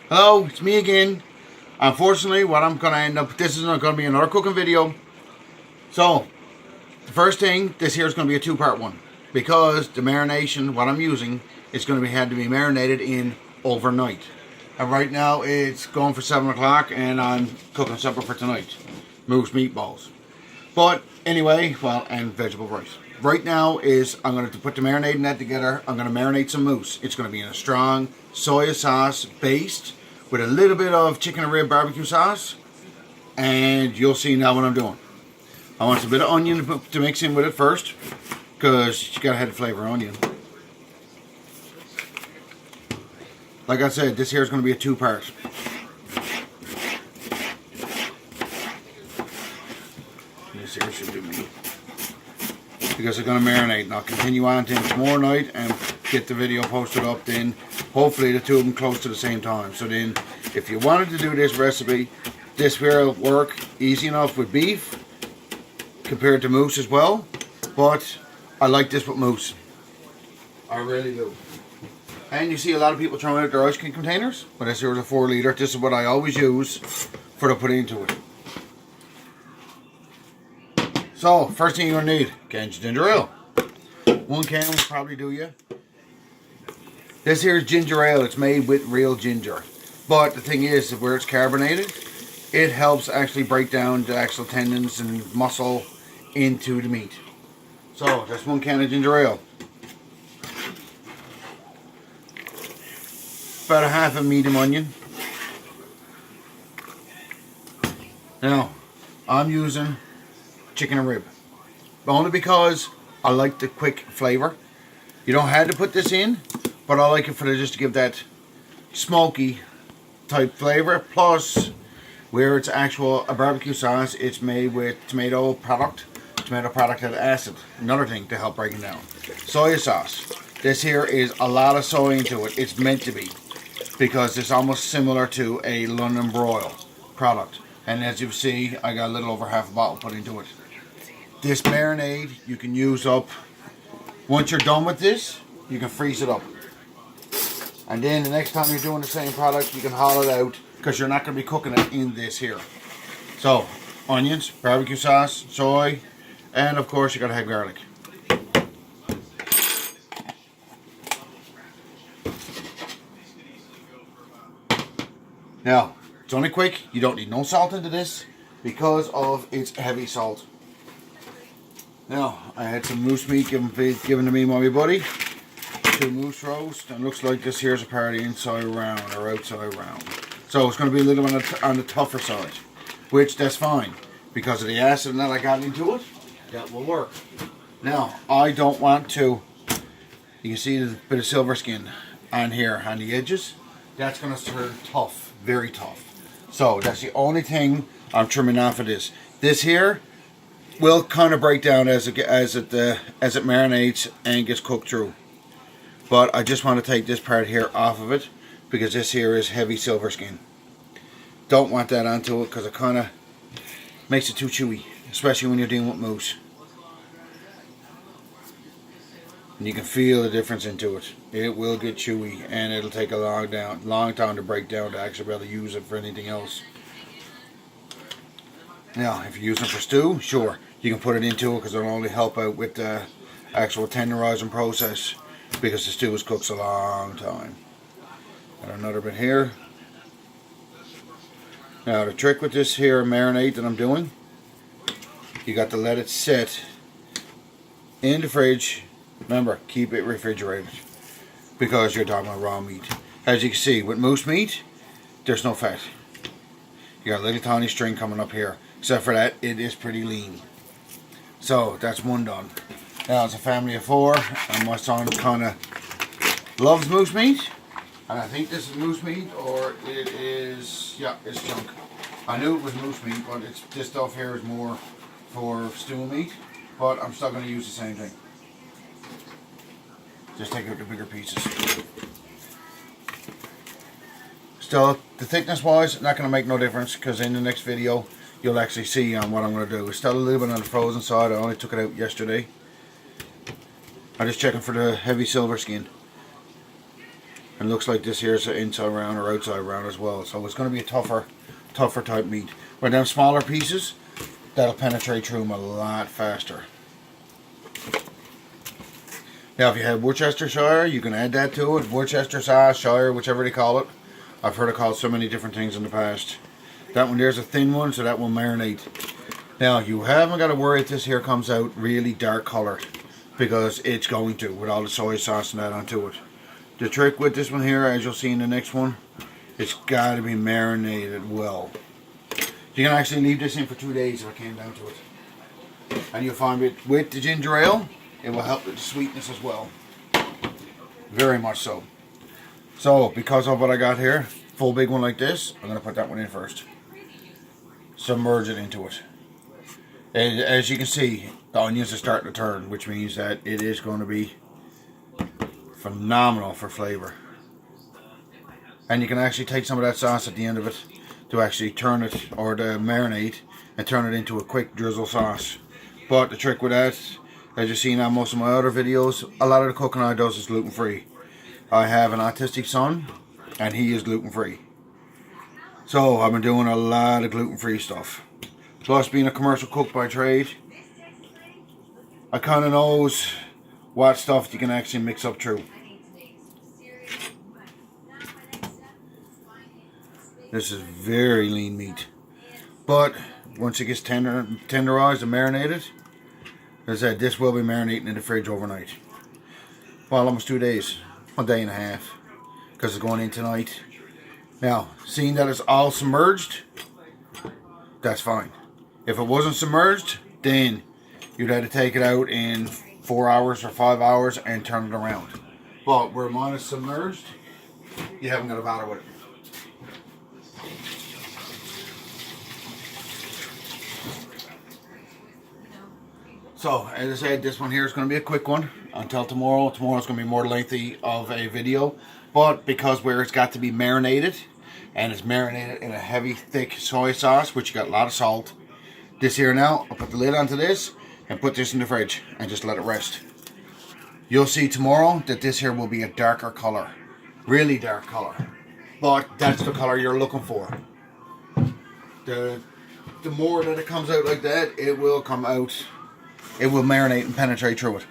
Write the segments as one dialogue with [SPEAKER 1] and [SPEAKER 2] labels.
[SPEAKER 1] Hello, it's me again. Unfortunately, what I'm going to end up, this is not going to be another cooking video. So, the first thing, this here is going to be a two-part one. Because the marination, what I'm using, is going to be had to be marinated in overnight. And right now, it's going for 7 o'clock and I'm cooking supper for tonight. Moose meatballs. But anyway, well, and vegetable rice. Right now is, I'm going to put the marinade in that together. I'm going to marinate some moose. It's going to be in a strong soy sauce based with a little bit of chicken and rib barbecue sauce. And you'll see now what I'm doing. I want a bit of onion to mix in with it first, because you got to have the flavor of onion. Like I said, this here is going to be a two-part. This here should be me. Because they're going to marinate, and I'll continue on to tomorrow night and get the video posted up. Then hopefully the two of them close to the same time. So then, if you wanted to do this recipe, this will work easy enough with beef compared to moose as well. But I like this with moose. I really do. And you see a lot of people throwing out their ice cream containers. But this here is a 4 litre. This is what I always use for to put into it. So, first thing you're going to need, cans of ginger ale. 1 can will probably do you. This here is ginger ale. It's made with real ginger. But the thing is, where it's carbonated, it helps actually break down the actual tendons and muscle into the meat. So, that's 1 can of ginger ale. About a half a medium onion. Now, I'm using chicken and rib. Only because I like the quick flavor. You don't have to put this in, but I like it for just to give that smoky type flavor. Plus, where it's actual a barbecue sauce, it's made with tomato product had acid. Another thing to help break it down. Soy sauce. This here is a lot of soy into it. It's meant to be, because it's almost similar to a London broil product. And as you see, I got a little over half a bottle put into it. This marinade you can use up. Once you're done with this, you can freeze it up. And then the next time you're doing the same product, you can haul it out, because you're not going to be cooking it in this here. So, onions, barbecue sauce, soy, and of course you got to have garlic. Now, it's only quick. You don't need no salt into this because of its heavy salt. Now, I had some moose meat given to me by my buddy. 2 moose roast. And it looks like this here's a part of the inside round or outside round. So it's going to be a little on the tougher side. Which, that's fine. Because of the acid that I got into it, that will work. Now, I don't want to... You can see the bit of silver skin on here, on the edges. That's going to turn tough. Very tough. So, that's the only thing I'm trimming off of this. This here will kind of break down as it marinates and gets cooked through. But I just want to take this part here off of it, because this here is heavy silver skin. Don't want that onto it, because it kind of makes it too chewy, especially when you're dealing with moose. And you can feel the difference into it. It will get chewy, and it'll take a long time to break down to actually be able to use it for anything else. Now, if you're using it for stew, sure, you can put it into it, because it'll only help out with the actual tenderizing process, because the stew is cooked a long time. Got another bit here. Now, the trick with this here marinade that I'm doing, you got to let it sit in the fridge. Remember, keep it refrigerated, because you're talking about raw meat. As you can see, with moose meat, there's no fat. You got a little tiny string coming up here. Except for that, it is pretty lean. So, that's one done. Now, it's a family of 4, and my son kind of loves moose meat. And I think this is moose meat, or it is, yeah, it's chunk. I knew it was moose meat, but this stuff here is more for stew meat. But I'm still going to use the same thing. Just take out the bigger pieces. Still, the thickness wise, not going to make no difference, because in the next video, you'll actually see what I'm going to do. It's still a little bit on the frozen side. I only took it out yesterday. I'm just checking for the heavy silver skin. And looks like this here is an inside round or outside round as well. So it's going to be a tougher type meat. But them smaller pieces, that'll penetrate through them a lot faster. Now if you have Worcestershire, you can add that to it. Worcester sauce, Shire, whichever they call it. I've heard it called so many different things in the past. That one there's a thin one, so that will marinate. Now you haven't got to worry if this here comes out really dark coloured, because it's going to with all the soy sauce and that onto it. The trick with this one here, as you'll see in the next one, it's got to be marinated well. You can actually leave this in for 2 days if it came down to it. And you'll find it with the ginger ale, it will help with the sweetness as well. Very much so. So, because of what I got here, full big one like this, I'm going to put that one in first. Submerge it into it. And as you can see, the onions are starting to turn, which means that it is going to be phenomenal for flavor. And you can actually take some of that sauce at the end of it to actually turn it, or to marinate, and turn it into a quick drizzle sauce. But the trick with that, as you've seen on most of my other videos, a lot of the cooking I do is gluten free. I have an autistic son and he is gluten free. So I've been doing a lot of gluten free stuff. Plus being a commercial cook by trade, I kind of knows what stuff you can actually mix up through. This is very lean meat. But once it gets tenderized and marinated, as I said, this will be marinating in the fridge overnight. Well, almost 2 days. 1 day and a half. Because it's going in tonight. Now, seeing that it's all submerged, that's fine. If it wasn't submerged, then you'd have to take it out in 4 hours or 5 hours and turn it around. But where mine is submerged, you haven't got to bother with it. So, as I said, this one here is going to be a quick one until tomorrow. Tomorrow's going to be more lengthy of a video. But because where it's got to be marinated, and it's marinated in a heavy, thick soy sauce, which you got a lot of salt. This here now, I'll put the lid onto this and put this in the fridge and just let it rest. You'll see tomorrow that this here will be a darker color. Really dark color. But that's the color you're looking for. The more that it comes out like that, it will come out. It will marinate and penetrate through it.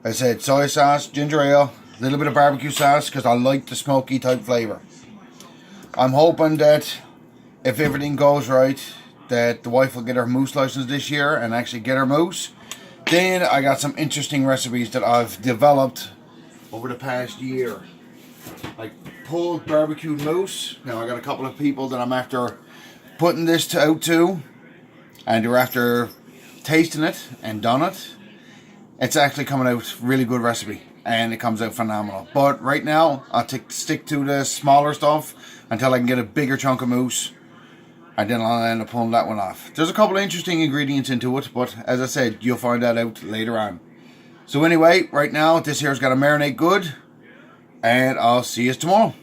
[SPEAKER 1] I said soy sauce, ginger ale, a little bit of barbecue sauce because I like the smoky type flavor. I'm hoping that if everything goes right, that the wife will get her moose license this year and actually get her moose. Then I got some interesting recipes that I've developed over the past year. Like pulled barbecued moose. Now I got a couple of people that I'm after putting this out to, and they're after tasting it and done it. It's actually coming out really good recipe and it comes out phenomenal. But right now I'll stick to the smaller stuff until I can get a bigger chunk of moose, and then I'll end up pulling that one off. There's a couple of interesting ingredients into it, but as I said, you'll find that out later on. So anyway, right now this here's got to marinate good, and I'll see you tomorrow.